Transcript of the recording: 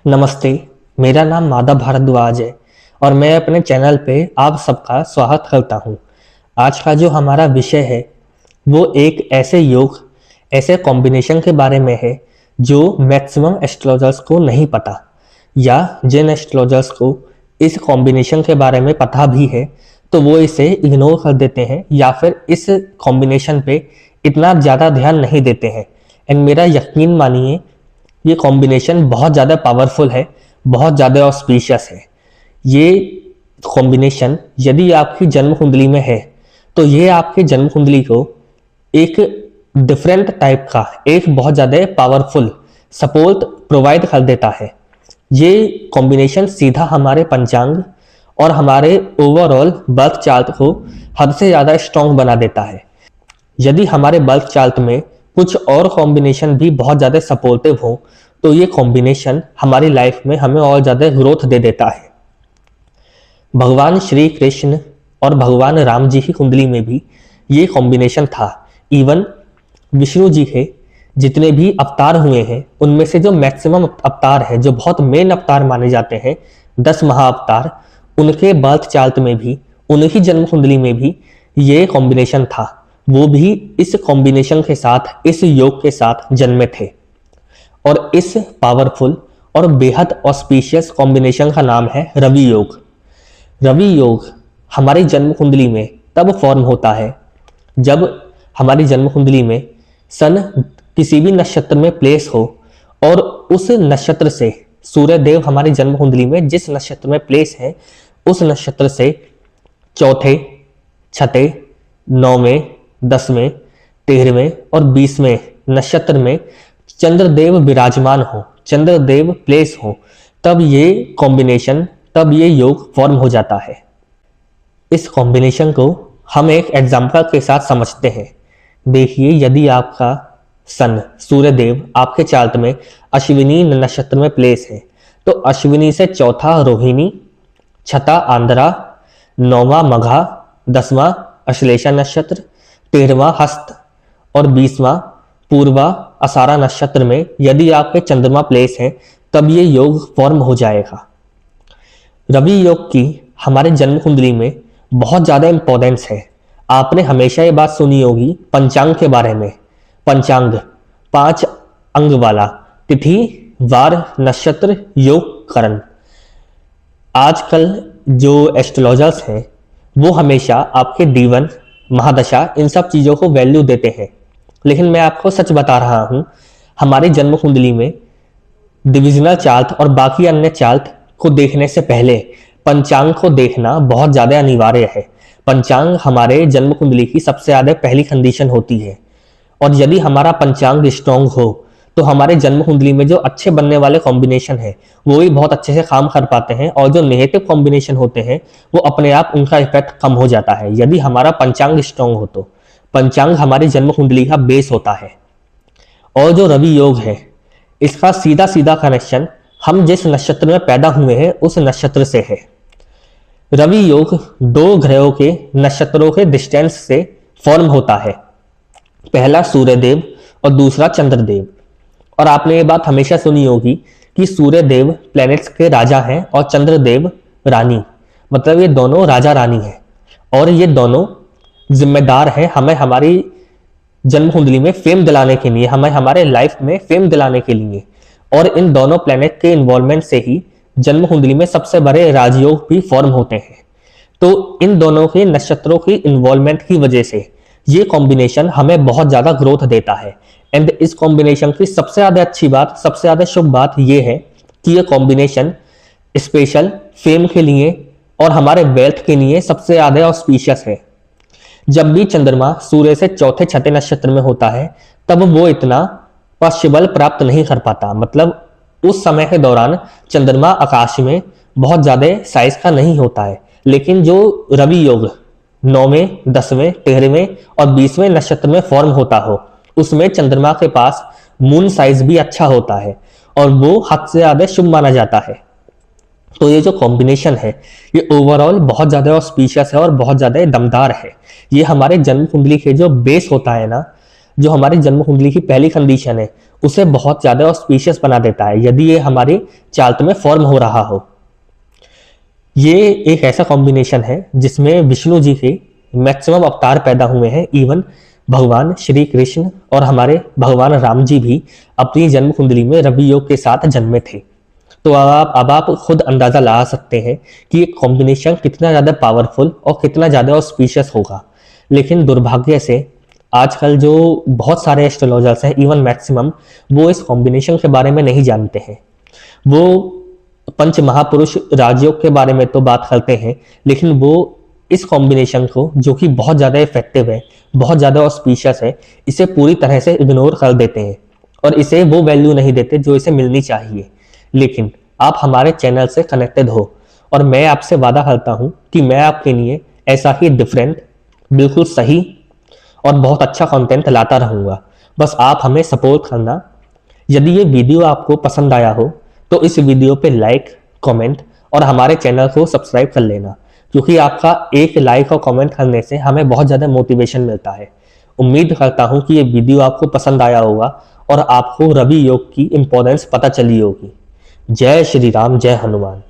नमस्ते, मेरा नाम माधव भारद्वाज है और मैं अपने चैनल पे आप सबका स्वागत करता हूँ। आज का जो हमारा विषय है वो एक ऐसे योग, ऐसे कॉम्बिनेशन के बारे में है जो मैक्सिमम एस्ट्रोलॉजर्स को नहीं पता, या जिन एस्ट्रोलॉजर्स को इस कॉम्बिनेशन के बारे में पता भी है तो वो इसे इग्नोर कर देते हैं या फिर इस कॉम्बिनेशन पे इतना ज़्यादा ध्यान नहीं देते हैं। एंड मेरा यकीन मानिए, ये कॉम्बिनेशन बहुत ज़्यादा पावरफुल है, बहुत ज़्यादा ऑस्पिशियस है। ये कॉम्बिनेशन यदि आपकी जन्म कुंडली में है तो ये आपके जन्म कुंडली को एक डिफरेंट टाइप का, एक बहुत ज़्यादा पावरफुल सपोर्ट प्रोवाइड कर देता है। ये कॉम्बिनेशन सीधा हमारे पंचांग और हमारे ओवरऑल बर्थ चार्ट को हद से ज़्यादा स्ट्रॉन्ग बना देता है। यदि हमारे बर्थ चार्ट में कुछ और कॉम्बिनेशन भी बहुत ज़्यादा सपोर्टिव हो तो ये कॉम्बिनेशन हमारी लाइफ में हमें और ज़्यादा ग्रोथ दे देता है। भगवान श्री कृष्ण और भगवान राम जी की कुंडली में भी ये कॉम्बिनेशन था। इवन विष्णु जी के जितने भी अवतार हुए हैं उनमें से जो मैक्सिमम अवतार है, जो बहुत मेन अवतार माने जाते हैं, 10 महाअवतार, उनके बर्थ चार्ट में भी, उनकी जन्म कुंडली में भी ये कॉम्बिनेशन था। वो भी इस कॉम्बिनेशन के साथ, इस योग के साथ जन्मे थे। और इस पावरफुल और बेहद ऑस्पिशियस कॉम्बिनेशन का नाम है रवि योग। रवि योग हमारी जन्म कुंडली में तब फॉर्म होता है जब हमारी जन्म कुंडली में सन किसी भी नक्षत्र में प्लेस हो और उस नक्षत्र से सूर्य देव हमारी जन्म कुंडली में जिस नक्षत्र में प्लेस है उस नक्षत्र से चौथे, छठे, 9वें, 10वें, 13वें और 20वें नक्षत्र में चंद्रदेव विराजमान हो, चंद्रदेव प्लेस हो, तब ये कॉम्बिनेशन, तब ये योग फॉर्म हो जाता है। इस कॉम्बिनेशन को हम एक एग्जाम्पल के साथ समझते हैं। देखिए, यदि आपका सन सूर्यदेव आपके चार्ट में अश्विनी नक्षत्र में प्लेस है तो अश्विनी से चौथा रोहिणी, छठा आंध्रा, 9वां मघा, 10वां अश्लेषा नक्षत्र, 13वां हस्त और 20वां पूर्वा आषाढ़ा नक्षत्र में यदि आपके चंद्रमा प्लेस है तब ये योग फॉर्म हो जाएगा। रवि योग की हमारे जन्म कुंडली में बहुत ज़्यादा इंपॉर्टेंस है। आपने हमेशा ये बात सुनी होगी पंचांग के बारे में। पंचांग 5 अंग वाला, तिथि, वार, नक्षत्र, योग, करण। आजकल जो एस्ट्रोलॉजर्स हैं वो हमेशा आपके D1, महादशा, इन सब चीज़ों को वैल्यू देते हैं, लेकिन मैं आपको सच बता रहा हूँ, हमारी जन्म कुंडली में डिविजनल चार्ट और बाकी अन्य चार्ट को देखने से पहले पंचांग को देखना बहुत ज़्यादा अनिवार्य है। पंचांग हमारे जन्म कुंडली की सबसे ज़्यादा पहली कंडीशन होती है और यदि हमारा पंचांग स्ट्रॉन्ग हो तो हमारे जन्म कुंडली में जो अच्छे बनने वाले कॉम्बिनेशन है वो भी बहुत अच्छे से काम कर पाते हैं और जो नेगेटिव कॉम्बिनेशन होते हैं वो अपने आप उनका इफेक्ट कम हो जाता है यदि हमारा पंचांग स्ट्रॉन्ग हो तो। पंचांग हमारी जन्म कुंडली का बेस होता है। और जो रवि योग है इसका सीधा सीधा कनेक्शन हम जिस नक्षत्र में पैदा हुए हैं उस नक्षत्र से है। रवि योग 2 ग्रहों के नक्षत्रों के डिस्टेंस से फॉर्म होता है, पहला सूर्यदेव और दूसरा चंद्रदेव। और आपने ये बात हमेशा सुनी होगी कि सूर्यदेव प्लैनेट्स के राजा हैं और चंद्रदेव रानी, मतलब ये दोनों राजा रानी हैं और ये दोनों जिम्मेदार हैं हमें हमारी जन्म कुंडली में फेम दिलाने के लिए, हमें हमारे लाइफ में फेम दिलाने के लिए। और इन दोनों प्लैनेट के इन्वॉल्वमेंट से ही जन्म कुंडली में सबसे बड़े राजयोग भी फॉर्म होते हैं। तो इन दोनों के नक्षत्रों की इन्वॉल्वमेंट की वजह से ये कॉम्बिनेशन हमें बहुत ज़्यादा ग्रोथ देता है। एंड इस कॉम्बिनेशन की सबसे ज़्यादा अच्छी बात, सबसे ज़्यादा शुभ बात ये है कि ये कॉम्बिनेशन स्पेशल फेम के लिए और हमारे वेल्थ के लिए सबसे ज़्यादा ऑस्पिशियस है। जब भी चंद्रमा सूर्य से चौथे छठे नक्षत्र में होता है तब वो इतना पॉसिबल प्राप्त नहीं कर पाता, मतलब उस समय के दौरान चंद्रमा आकाश में बहुत ज़्यादा साइज का नहीं होता है। लेकिन जो रवि योग 9वें, 10वें, 13वें और 20वें नक्षत्र में फॉर्म होता हो उसमें चंद्रमा के पास मून साइज भी अच्छा होता है और वो हद से ज़्यादा शुभ माना जाता है। तो ये जो कॉम्बिनेशन है ये ओवरऑल बहुत ज़्यादा ऑस्पिशियस है और बहुत ज़्यादा दमदार है। ये हमारे जन्म कुंडली के जो बेस होता है ना, जो हमारी जन्म कुंडली की पहली कंडीशन है उसे बहुत ज़्यादा ऑस्पिशियस बना देता है यदि ये हमारे चार्ट में फॉर्म हो रहा हो। ये एक ऐसा कॉम्बिनेशन है जिसमें विष्णु जी के मैक्सिमम अवतार पैदा हुए हैं। इवन भगवान श्री कृष्ण और हमारे भगवान राम जी भी अपनी जन्म कुंडली में रवि योग के साथ जन्मे थे। तो अब आप खुद अंदाजा लगा सकते हैं कि ये कॉम्बिनेशन कितना ज़्यादा पावरफुल और कितना ज़्यादा ऑस्पिशियस होगा। लेकिन दुर्भाग्य से आजकल जो बहुत सारे एस्ट्रोलॉजर्स हैं, इवन मैक्सिमम, वो इस कॉम्बिनेशन के बारे में नहीं जानते हैं। वो पंच महापुरुष राजयोग के बारे में तो बात करते हैं, लेकिन वो इस कॉम्बिनेशन को, जो कि बहुत ज़्यादा इफेक्टिव है, बहुत ज़्यादा ऑस्पिशियस है, इसे पूरी तरह से इग्नोर कर देते हैं और इसे वो वैल्यू नहीं देते जो इसे मिलनी चाहिए। लेकिन आप हमारे चैनल से कनेक्टेड हो और मैं आपसे वादा करता हूं कि मैं आपके लिए ऐसा ही डिफरेंट, बिल्कुल सही और बहुत अच्छा कंटेंट लाता रहूंगा। बस आप हमें सपोर्ट करना। यदि ये वीडियो आपको पसंद आया हो तो इस वीडियो पे लाइक, कमेंट और हमारे चैनल को सब्सक्राइब कर लेना, क्योंकि आपका एक लाइक और कमेंट करने से हमें बहुत ज़्यादा मोटिवेशन मिलता है। उम्मीद करता हूँ कि ये वीडियो आपको पसंद आया होगा और आपको रवि योग की इम्पोर्टेंस पता चली होगी। जय श्री राम, जय हनुमान।